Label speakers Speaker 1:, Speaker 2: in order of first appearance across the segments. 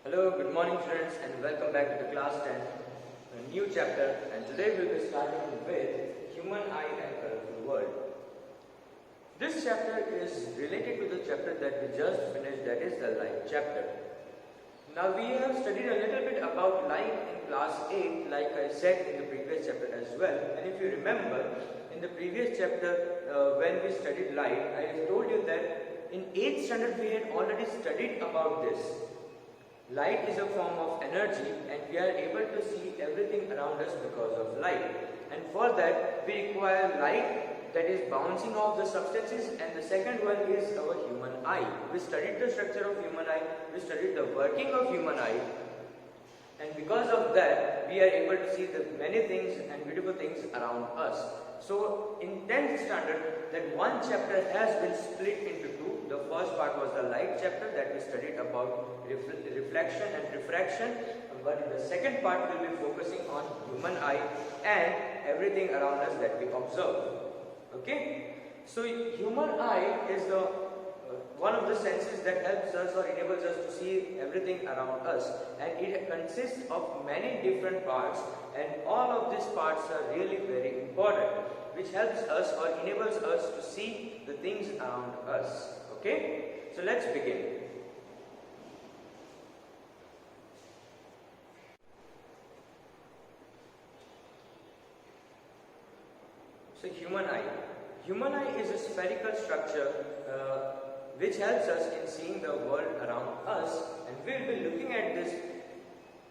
Speaker 1: Hello, good morning friends and welcome back to the class 10, a new chapter, and today we'll be starting with Human Eye and Colorful World. This chapter is related to the chapter that we just finished, that is the light chapter. Now we have studied a little bit about light in class 8 like I said in the previous chapter as well, and if you remember in the previous chapter when we studied light, I told you that in 8th standard we had already studied about this. Light is a form of energy and we are able to see everything around us because of light. And for that we require light that is bouncing off the substances, and the second one is our human eye. We studied the structure of human eye, we studied the working of human eye, and because of that we are able to see the many things and beautiful things around us. So in 10th standard that one chapter has been split into two. The first part was the light chapter that we studied about reflection and refraction, but in the second part we will be focusing on human eye and everything around us that we observe. Okay, so human eye is the one of the senses that helps us or enables us to see everything around us, and it consists of many different parts, and all of these parts are really very important, which helps us or enables us to see the things around us. Okay, so let's begin. So human eye. Human eye is a spherical structure which helps us in seeing the world around us, and we'll be looking at this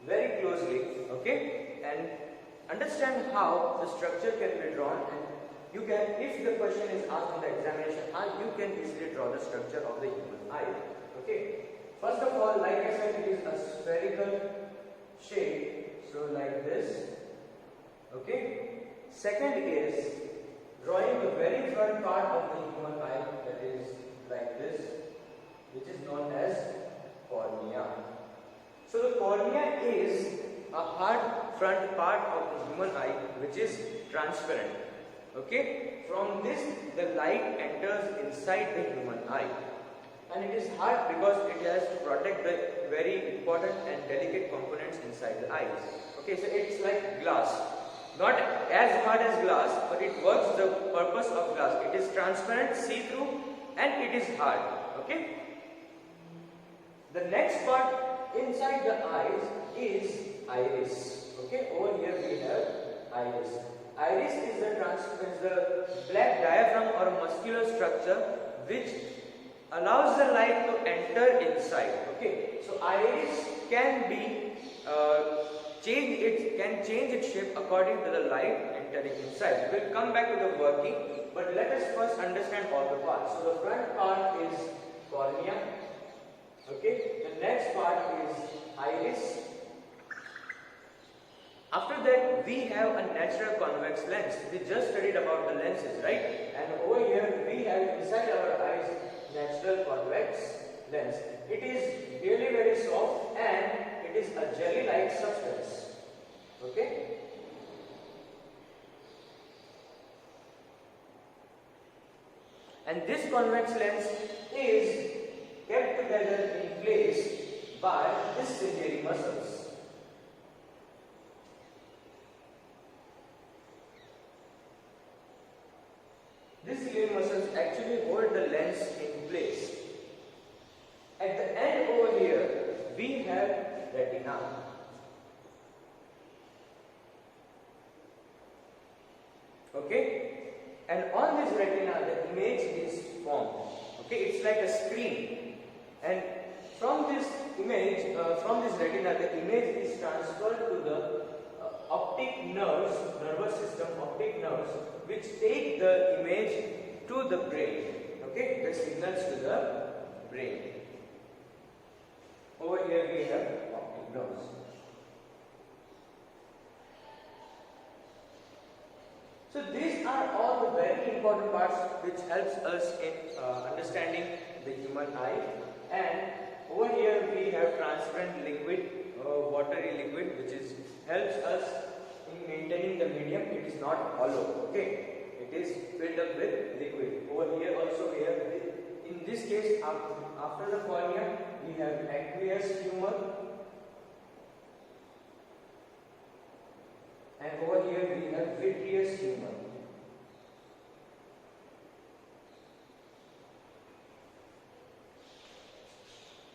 Speaker 1: very closely, okay, and understand how the structure can be drawn, and you can, if the question is asked in the examination, you can easily draw the structure of the human eye. Okay, first of all, like I said, it is a spherical shape, so like this. Okay, second is drawing the very front part of the human eye, that is like this, which is known as cornea. So the cornea is a hard front part of the human eye which is transparent. Okay, from this the light enters inside the human eye, and it is hard because it has to protect the very important and delicate components inside the eyes. Okay, so it's like glass. Not as hard as glass, but it works the purpose of glass. It is transparent, see-through, and it is hard. Okay. The next part inside the eyes is iris. Okay. Over here we have iris. Iris is the black diaphragm or muscular structure which allows the light to enter inside. Okay. So iris can be change its shape according to the light entering inside. We will come back to the working, but let us first understand all the parts. So the front part is cornea. Okay, the next part is iris. After that we have a natural convex lens. We just studied about the lenses, right? And over here we have inside our eyes natural convex lens. It is really very soft and it is a jelly-like substance. Okay. And this convex lens is kept together in place by these ciliary muscles. These ciliary muscles actually hold the lens in place. At the end over here, we have retina. Okay, and on this retina the image is formed. Okay, it's like a screen, and from this image, from this retina, the image is transferred to the optic nerves, nervous system, optic nerves, which take the image to the brain. Okay, the signals to the brain. Over here we have optic nerves. So these are all the very important parts which helps us in understanding the human eye. And over here we have transparent liquid, watery liquid, which helps us in maintaining the medium. It is not hollow. Okay, it is filled up with liquid. Over here also we have, in this case after the cornea we have aqueous humor, and over here we have vitreous humor.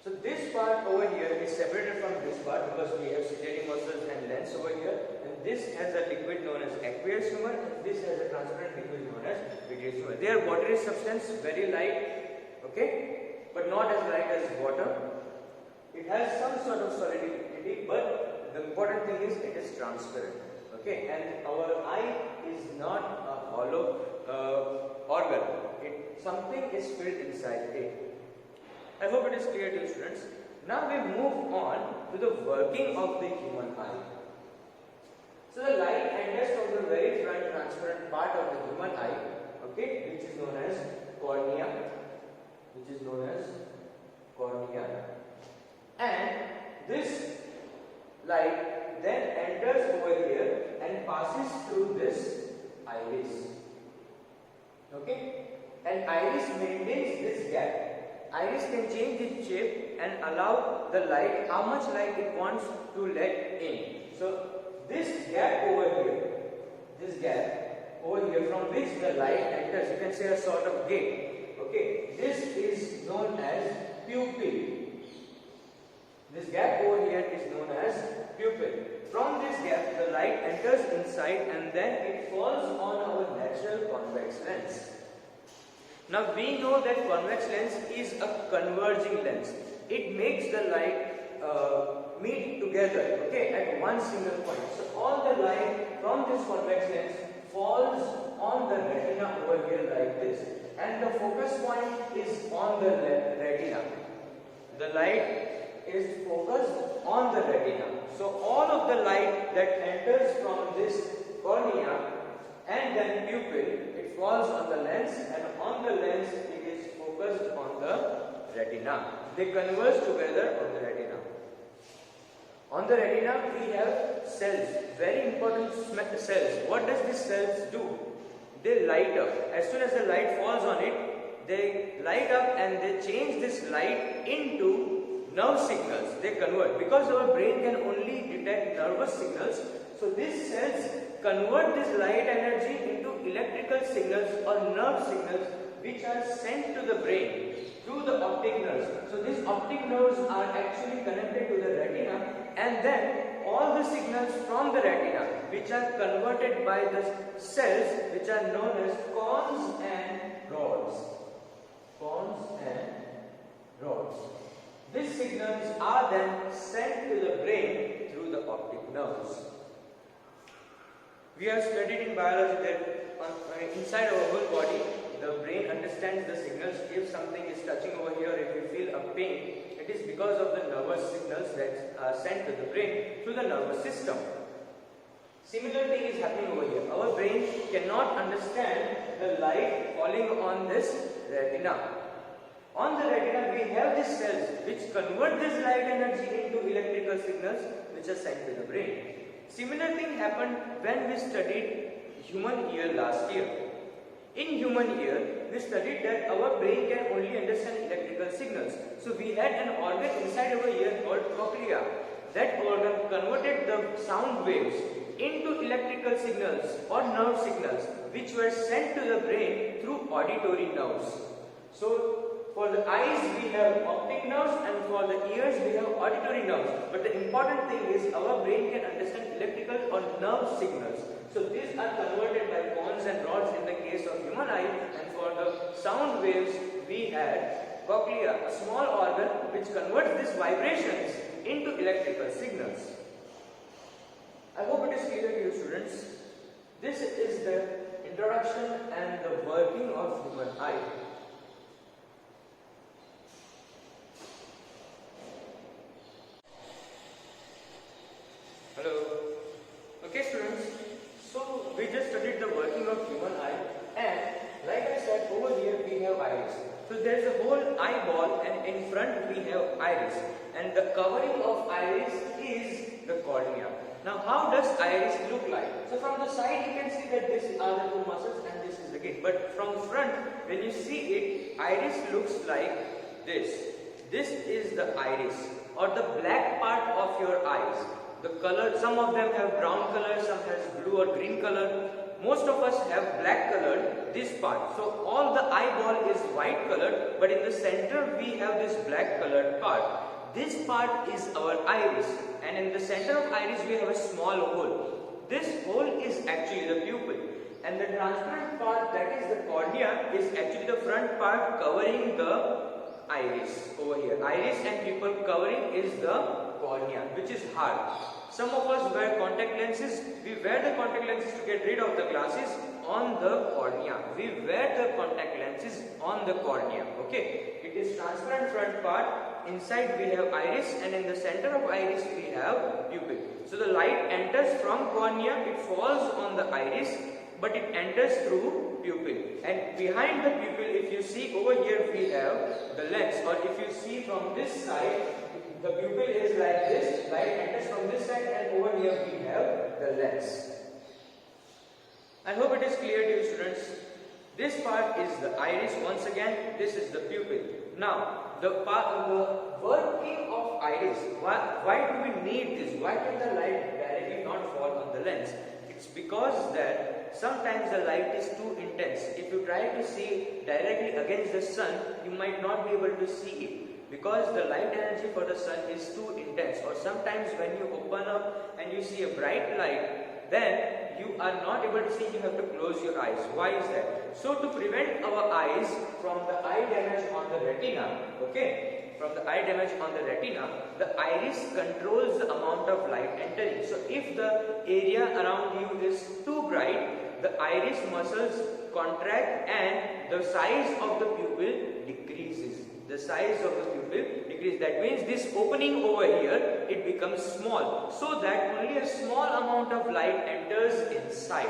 Speaker 1: So this part over here is separated from this part because we have ciliary muscles and lens over here, and this has a liquid known as aqueous humor, and this has a transparent liquid known as vitreous humor. They are watery substance, very light, okay, but not as light as water. It has some sort of solidity, but the important thing is it is transparent, okay, and our eye is not a hollow organ. Something is filled inside it. I hope it is clear to you, students. Now we move on to the working of the human eye. So the light enters from the very front transparent part of the human eye, okay, which is known as cornea, and this light then enters over here and passes through this iris, okay, and iris maintains this gap. Iris can change its shape and allow the light, how much light it wants to let in. So this gap over here from which the light enters, you can say a sort of gate. Okay, this is known as pupil. This gap over here is known as pupil. From this gap, the light enters inside and then it falls on our natural convex lens. Now we know that convex lens is a converging lens. It makes the light meet together, okay, at one single point. So all the light from this convex lens falls on the retina over here like this, and the focus point is on the retina. The light is focused on the retina. So all of the light that enters from this cornea and then pupil, it falls on the lens, and on the lens it is focused on the retina. They converge together on the retina. On the retina we have cells, very important cells. What does these cells do? They light up. As soon as the light falls on it, they light up and they change this light into nerve signals. They convert. Because our brain can only detect nervous signals, so these cells convert this light energy into electrical signals or nerve signals which are sent to the brain through the optic nerves. So these optic nerves are actually connected to the retina, and then all the signals from the retina which are converted by the cells which are known as cones and rods. These signals are then sent to the brain through the optic nerves. We have studied in biology that inside our whole body, the brain understands the signals. If something is touching over here, if you feel a pain, it is because of the nervous signals that are sent to the brain through the nervous system. Similar thing is happening over here. Our brain cannot understand the light falling on this retina. On the retina, we have these cells which convert this light energy into electrical signals which are sent to the brain. Similar thing happened when we studied human ear last year. In human ear, we studied that our brain can only understand electrical signals. So we had an organ inside our ear called cochlea. That organ converted the sound waves into electrical signals or nerve signals which were sent to the brain through auditory nerves. So for the eyes we have optic nerves, and for the ears we have auditory nerves. But the important thing is our brain can understand electrical or nerve signals. So these are converted by cones and rods in the case of human eye, and for the sound waves we had cochlea, a small organ which converts these vibrations into electrical signals. I hope it is clear to you, students. This is the introduction and the working of human eye. Hello. Okay, students. So we just studied the working of human eye, and like I said, over here we have iris. So there is a whole eyeball, and in front we have iris, and the covering of iris is the cornea. Now how does iris look like? So from the side you can see that this are the two muscles and this is the gate. But from front, when you see it, iris looks like this. This is the iris or the black part of your eyes. The color, some of them have brown color, some has blue or green color. Most of us have black colored this part. So all the eyeball is white colored, but in the center we have this black colored part. This part is our iris, and in the center of iris we have a small hole. This hole is actually the pupil, and the transparent part, that is the cornea, is actually the front part covering the iris over here. Iris and pupil covering is the cornea, which is hard. Some of us wear contact lenses. We wear the contact lenses to get rid of the glasses on the cornea. We wear the contact lenses on the cornea. Okay, it is transparent front part. Inside we have iris, and in the center of iris we have pupil. So the light enters from cornea, it falls on the iris, but it enters through pupil. And behind the pupil, if you see over here, we have the lens, or if you see from this side, the pupil is like this, light enters from this side, and over here we have the lens. I hope it is clear to you, students. This part is the iris. Once again, this is the pupil. Now, the working of iris, why do we need this? Why can the light directly not fall on the lens? It's because that sometimes the light is too intense. If you try to see directly against the sun, you might not be able to see it, because the light energy for the sun is too intense. Or sometimes when you open up and you see a bright light, then you are not able to see, you have to close your eyes. Why is that? So to prevent our eyes from the eye damage on the retina, okay, from the eye damage on the retina, the iris controls the amount of light entering. So if the area around you is too bright, the iris muscles contract and the size of the pupil decreases. The size of the pupil decreases. That means this opening over here, it becomes small, so that only a small amount of light enters inside.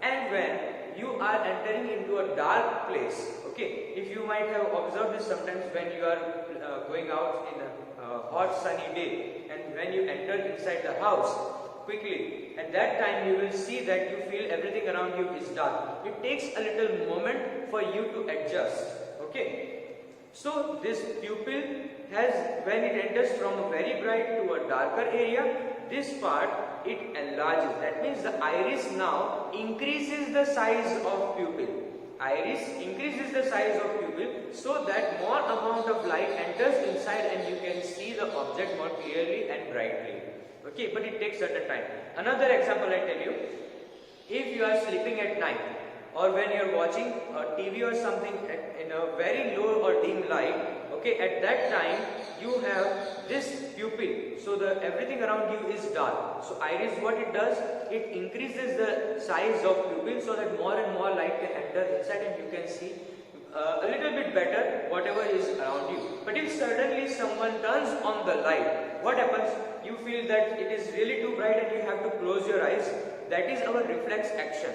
Speaker 1: And when you are entering into a dark place, okay, if you might have observed this sometimes when you are going out in a hot sunny day, and when you enter inside the house quickly, at that time you will see that you feel everything around you is dark. It takes a little moment for you to adjust, okay. So this pupil has, when it enters from a very bright to a darker area, this part it enlarges. That means the iris now increases the size of pupil. Iris increases the size of pupil so that more amount of light enters inside and you can see the object more clearly and brightly. Okay, but it takes certain time. Another example I tell you, if you are sleeping at night, or when you are watching a TV or something in a very low or dim light, okay, at that time you have this pupil, so everything around you is dark. So iris, what it does, it increases the size of pupil so that more and more light can enter inside and you can see a little bit better whatever is around you. But if suddenly someone turns on the light, what happens? You feel that it is really too bright and you have to close your eyes. That is our reflex action.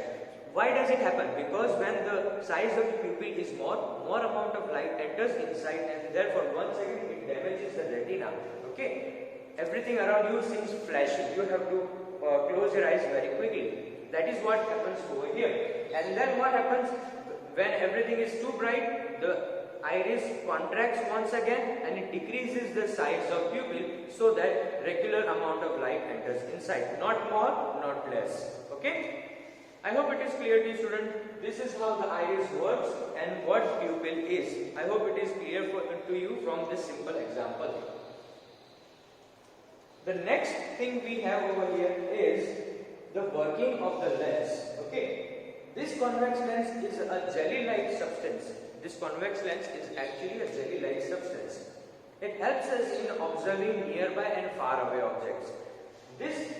Speaker 1: Why does it happen? Because when the size of the pupil is more amount of light enters inside, and therefore once again it damages the retina. Okay, everything around you seems flashy. You have to close your eyes very quickly. That is what happens over here. And then what happens when everything is too bright? The iris contracts once again and it decreases the size of pupil so that regular amount of light enters inside. Not more, not less. Okay. I hope it is clear to you, student. This is how the iris works and what pupil is. I hope it is clear to you from this simple example. The next thing we have over here is the working of the lens. Okay, this convex lens is a jelly-like substance. This convex lens is actually a jelly-like substance. It helps us in observing nearby and far away objects. This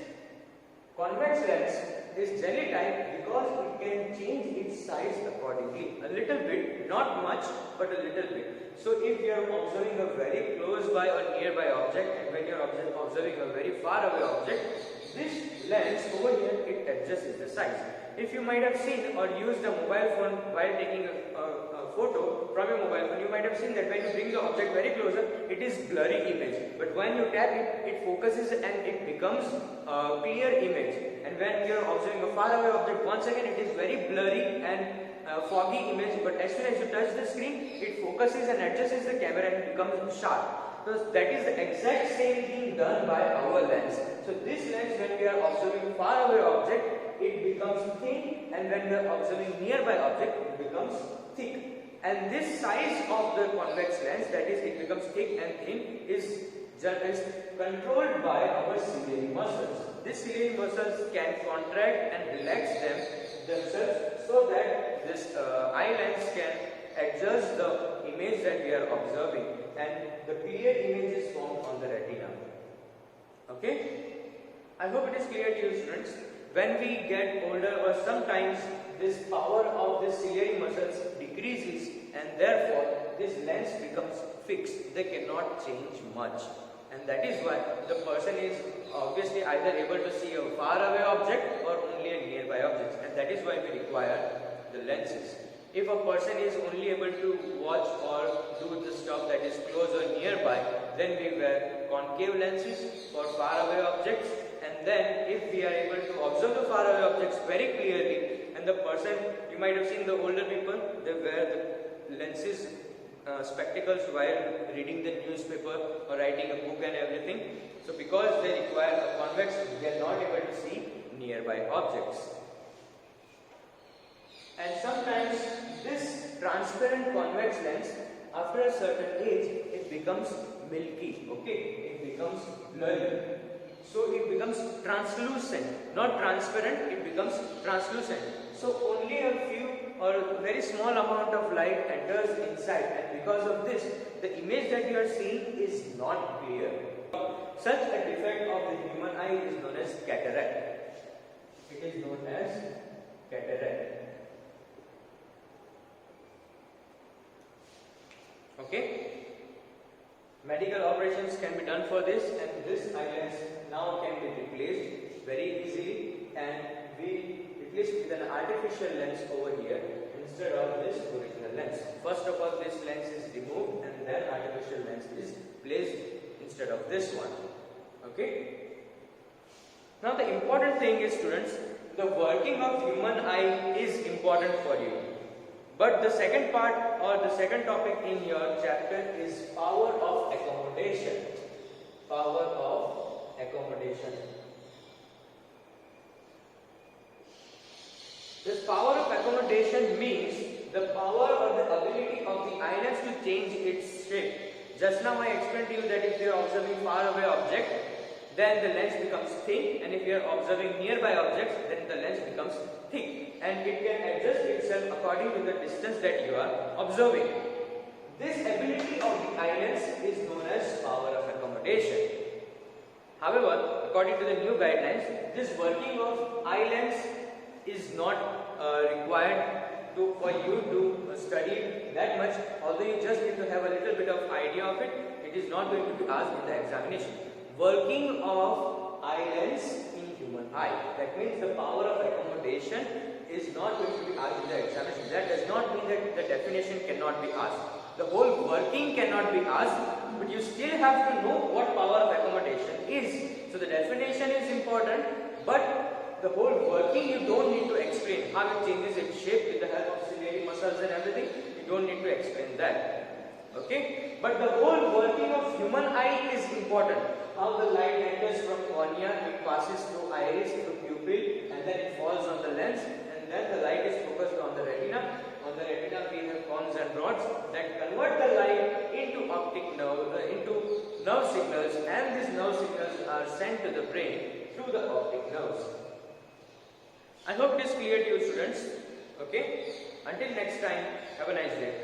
Speaker 1: convex lens is jelly type because it can change its size accordingly. A little bit, not much, but a little bit. So if you are observing a very close by or nearby object, and when you are observing a very far away object, this lens over here, it adjusts the size. If you might have seen or used a mobile phone while taking a photo from your mobile phone, you might have seen that when you bring the object very closer, it is blurry image. But when you tap it, it focuses and it becomes a clear image. And when you are observing a far away object, once again it is very blurry and foggy image. But as soon as you touch the screen, it focuses and adjusts the camera and it becomes sharp. So that is the exact same thing done by our lens. So this lens, when we are observing far away object, it becomes thin, and when we are observing nearby object, it becomes thick. And this size of the convex lens, that is, it becomes thick and thin, is controlled by our ciliary muscles. These ciliary muscles can contract and relax themselves so that this eye lens can adjust the image that we are observing, and the clear image is formed on the retina. Okay? I hope it is clear to you, students. When we get older, or sometimes this power of the ciliary muscles decreases, and therefore this lens becomes fixed. They cannot change much, and that is why the person is obviously either able to see a far away object or only a nearby object, and that is why we require the lenses. If a person is only able to watch or do the stuff that is close or nearby, then we wear concave lenses for far away objects. And then if we are able to observe the far away objects very clearly, and the person, you might have seen the older people, they wear the lenses, spectacles while reading the newspaper or writing a book and everything. So because they require a convex, they are not able to see nearby objects. And sometimes this transparent convex lens, after a certain age, it becomes milky, okay? It becomes blurry. So it becomes translucent, not transparent, it becomes translucent. So only a few or a very small amount of light enters inside, and because of this, the image that you are seeing is not clear. Such a defect of the human eye is known as cataract. It is known as cataract. Okay? Medical operations can be done for this, and this eye lens now can be replaced very easily, and we replace with an artificial lens over here instead of this original lens. First of all, this lens is removed, and then artificial lens is placed instead of this one. Okay? Now the important thing is, students, the working of human eye is important for you. But the second part or the second topic in your chapter is power of accommodation. Power of accommodation. This power of accommodation means the power or the ability of the eye lens to change its shape. Just now I explained to you that if you are observing far away object, then the lens becomes thin, and if you are observing nearby objects, then the lens becomes thick, and it can adjust itself according to the distance that you are observing. This ability of the eye lens is known as power of accommodation. However, according to the new guidelines, this working of eye lens is not required for you to study that much, although you just need to have a little bit of idea of it. It is not going to be asked in the examination. Working of eye lens in human eye, that means the power of accommodation is not going to be asked in the examination. That does not mean that the definition cannot be asked. The whole working cannot be asked, but you still have to know what power of accommodation is. So the definition is important, but the whole working you don't need to explain. How it changes its shape with the help of ciliary muscles and everything, you don't need to explain that. Okay? But the whole working of human eye is important. How the light enters from cornea, it passes through iris, through pupil, and then it falls on the lens, and then the light is focused on the retina. On the retina we have cones and rods that convert the light into optic nerve, into nerve signals, and these nerve signals are sent to the brain through the optic nerves. I hope it is clear to you, students. Okay? Until next time, have a nice day.